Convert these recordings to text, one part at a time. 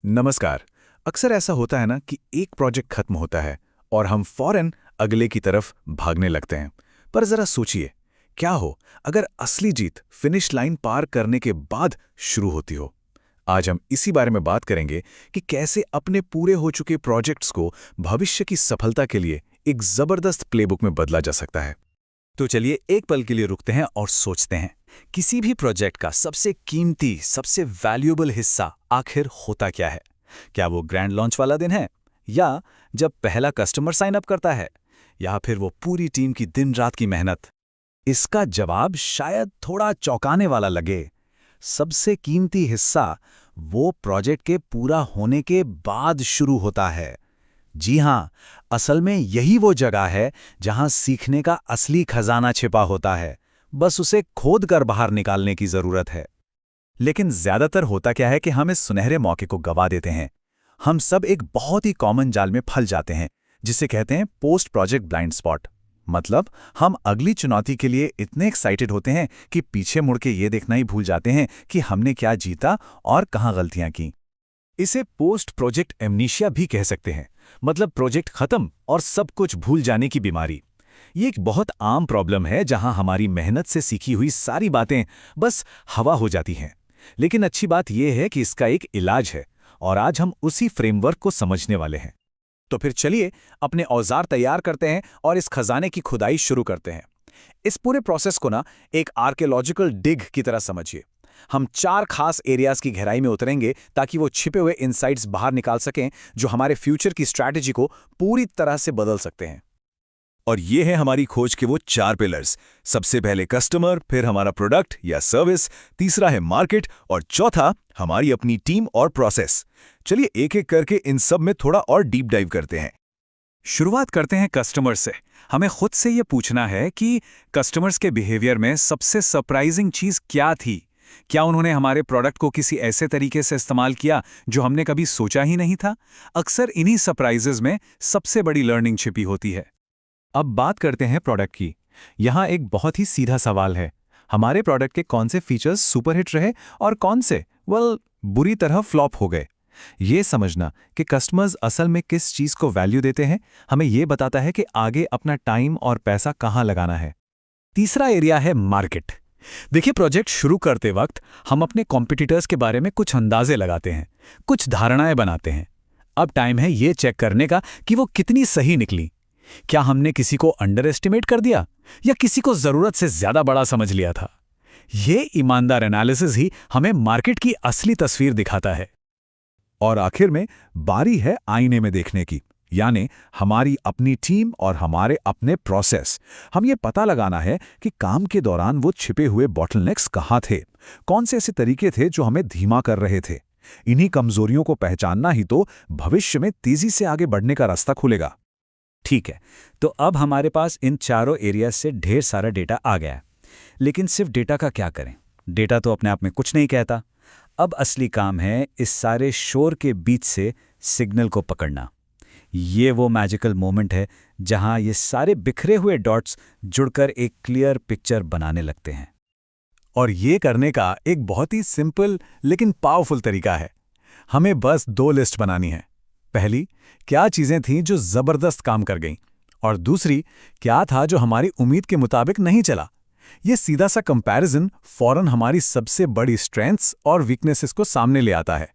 नमस्कार। अक्सर ऐसा होता है ना कि एक प्रोजेक्ट खत्म होता है और हम फौरन अगले की तरफ भागने लगते हैं। पर जरा सोचिए, क्या हो अगर असली जीत फिनिश लाइन पार करने के बाद शुरू होती हो। आज हम इसी बारे में बात करेंगे कि कैसे अपने पूरे हो चुके प्रोजेक्ट्स को भविष्य की सफलता के लिए एक जबरदस्त प्लेबुक में बदला जा सकता है। तो चलिए एक पल के लिए रुकते हैं और सोचते हैं, किसी भी प्रोजेक्ट का सबसे कीमती, सबसे वैल्यूएबल हिस्सा आखिर होता क्या है? क्या वो ग्रैंड लॉन्च वाला दिन है, या जब पहला कस्टमर साइन अप करता है, या फिर वो पूरी टीम की दिन रात की मेहनत? इसका जवाब शायद थोड़ा चौंकाने वाला लगे। सबसे कीमती हिस्सा वो प्रोजेक्ट के पूरा होने के बाद शुरू होता है। जी हाँ, असल में यही वो जगह है जहां सीखने का असली खजाना छिपा होता है। बस उसे खोद कर बाहर निकालने की जरूरत है। लेकिन ज्यादातर होता क्या है कि हम इस सुनहरे मौके को गवा देते हैं। हम सब एक बहुत ही कॉमन जाल में फंस जाते हैं, जिसे कहते हैं पोस्ट प्रोजेक्ट ब्लाइंड स्पॉट। मतलब हम अगली चुनौती के लिए इतने एक्साइटेड होते हैं कि पीछे मुड़ के ये देखना ही भूल जाते हैं कि हमने क्या जीता और कहाँ गलतियां की। इसे पोस्ट प्रोजेक्ट एमनीशिया भी कह सकते हैं। मतलब प्रोजेक्ट खत्म और सब कुछ भूल जाने की बीमारी। ये एक बहुत आम प्रॉब्लम है जहां हमारी मेहनत से सीखी हुई सारी बातें बस हवा हो जाती हैं। लेकिन अच्छी बात यह है कि इसका एक इलाज है, और आज हम उसी फ्रेमवर्क को समझने वाले हैं। तो फिर चलिए अपने औजार तैयार करते हैं और इस खजाने की खुदाई शुरू करते हैं। इस पूरे प्रोसेस को ना एक आर्कियोलॉजिकल डिग की तरह समझिए। हम 4 खास एरियाज की गहराई में उतरेंगे ताकि वो छिपे हुए इनसाइट्स बाहर निकाल सकें जो हमारे फ्यूचर की स्ट्रैटेजी को पूरी तरह से बदल सकते हैं। और ये है हमारी खोज के वो 4 पिलर्स। सबसे पहले कस्टमर, फिर हमारा प्रोडक्ट या सर्विस, तीसरा है मार्केट और चौथा हमारी अपनी टीम और प्रोसेस। चलिए एक एक करके इन सब में थोड़ा और डीप डाइव करते हैं। शुरुआत करते हैं कस्टमर से। हमें खुद से ये पूछना है कि कस्टमर्स के बिहेवियर में सबसे सरप्राइजिंग चीज़ क्या थी। क्या उन्होंने हमारे प्रोडक्ट को किसी ऐसे तरीके से इस्तेमाल किया जो हमने कभी सोचा ही नहीं था? अक्सर इन्हीं सरप्राइजेज में सबसे बड़ी लर्निंग छिपी होती है। अब बात करते हैं प्रोडक्ट की। यहाँ एक बहुत ही सीधा सवाल है, हमारे प्रोडक्ट के कौन से फीचर्स सुपरहिट रहे और कौन से बुरी तरह फ्लॉप हो गए। ये समझना कि कस्टमर्स असल में किस चीज़ को वैल्यू देते हैं, हमें ये बताता है कि आगे अपना टाइम और पैसा कहाँ लगाना है। तीसरा एरिया है मार्केट। देखिए, प्रोजेक्ट शुरू करते वक्त हम अपने कॉम्पिटिटर्स के बारे में कुछ अंदाजे लगाते हैं, कुछ धारणाएं बनाते हैं। अब टाइम है ये चेक करने का कि वो कितनी सही निकली। क्या हमने किसी को अंडर एस्टिमेट कर दिया या किसी को जरूरत से ज्यादा बड़ा समझ लिया था? ये ईमानदार एनालिसिस ही हमें मार्केट की असली तस्वीर दिखाता है। और आखिर में बारी है आईने में देखने की, यानी हमारी अपनी टीम और हमारे अपने प्रोसेस। हम ये पता लगाना है कि काम के दौरान वो छिपे हुए बॉटलनेक्स कहाँ थे, कौन से ऐसे तरीके थे जो हमें धीमा कर रहे थे। इन्हीं कमजोरियों को पहचानना ही तो भविष्य में तेजी से आगे बढ़ने का रास्ता खुलेगा। ठीक है, तो अब हमारे पास इन चारों एरिया से ढेर सारा डेटा आ गया है। लेकिन सिर्फ डेटा का क्या करें? डेटा तो अपने आप में कुछ नहीं कहता। अब असली काम है इस सारे शोर के बीच से सिग्नल को पकड़ना। ये वो मैजिकल मोमेंट है जहां ये सारे बिखरे हुए डॉट्स जुड़कर एक क्लियर पिक्चर बनाने लगते हैं। और ये करने का एक बहुत ही सिंपल लेकिन पावरफुल तरीका है। हमें बस 2 लिस्ट बनानी है। पहली, क्या चीजें थीं जो जबरदस्त काम कर गईं, और दूसरी, क्या था जो हमारी उम्मीद के मुताबिक नहीं चला। ये सीधा सा कंपैरिजन फौरन हमारी सबसे बड़ी स्ट्रेंथ्स और वीकनेसेस को सामने ले आता है।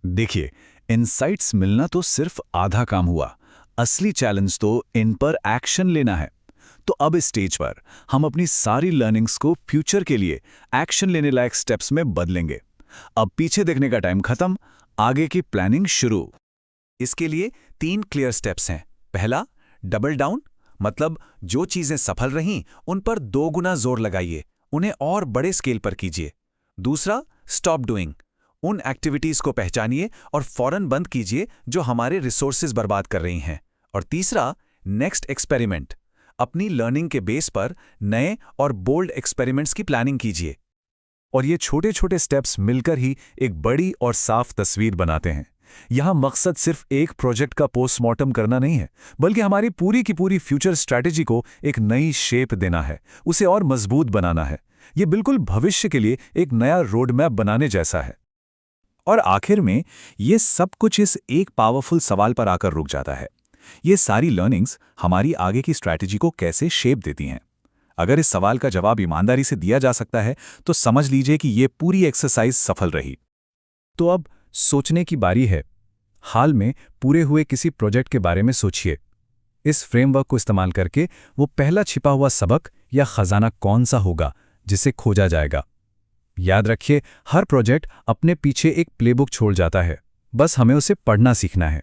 देखिए, इनसाइट्स मिलना तो सिर्फ आधा काम हुआ। असली चैलेंज तो इन पर एक्शन लेना है। तो अब इस स्टेज पर हम अपनी सारी लर्निंग्स को फ्यूचर के लिए एक्शन लेने लायक स्टेप्स में बदलेंगे। अब पीछे देखने का टाइम खत्म, आगे की प्लानिंग शुरू। इसके लिए 3 क्लियर स्टेप्स हैं। पहला, डबल डाउन। मतलब जो चीजें सफल रहीं उन पर 2 गुना जोर लगाइए, उन्हें और बड़े स्केल पर कीजिए। दूसरा, स्टॉप डूइंग। उन एक्टिविटीज को पहचानिए और फौरन बंद कीजिए जो हमारे रिसोर्सेज बर्बाद कर रही हैं। और तीसरा, नेक्स्ट एक्सपेरिमेंट। अपनी लर्निंग के बेस पर नए और बोल्ड एक्सपेरिमेंट्स की प्लानिंग कीजिए। और ये छोटे छोटे स्टेप्स मिलकर ही एक बड़ी और साफ तस्वीर बनाते हैं। यहां मकसद सिर्फ एक प्रोजेक्ट का पोस्टमार्टम करना नहीं है, बल्कि हमारी पूरी की पूरी फ्यूचर स्ट्रैटेजी को एक नई शेप देना है, उसे और मजबूत बनाना है। ये बिल्कुल भविष्य के लिए एक नया रोड मैप बनाने जैसा है। और आखिर में ये सब कुछ इस एक पावरफुल सवाल पर आकर रुक जाता है। ये सारी लर्निंग्स हमारी आगे की स्ट्रैटेजी को कैसे शेप देती हैं? अगर इस सवाल का जवाब ईमानदारी से दिया जा सकता है तो समझ लीजिए कि ये पूरी एक्सरसाइज सफल रही। तो अब सोचने की बारी है। हाल में पूरे हुए किसी प्रोजेक्ट के बारे में सोचिए। इस फ्रेमवर्क को इस्तेमाल करके वो पहला छिपा हुआ सबक या खजाना कौन सा होगा जिसे खोजा जाएगा। याद रखिए, हर प्रोजेक्ट अपने पीछे एक प्लेबुक छोड़ जाता है, बस हमें उसे पढ़ना सीखना है।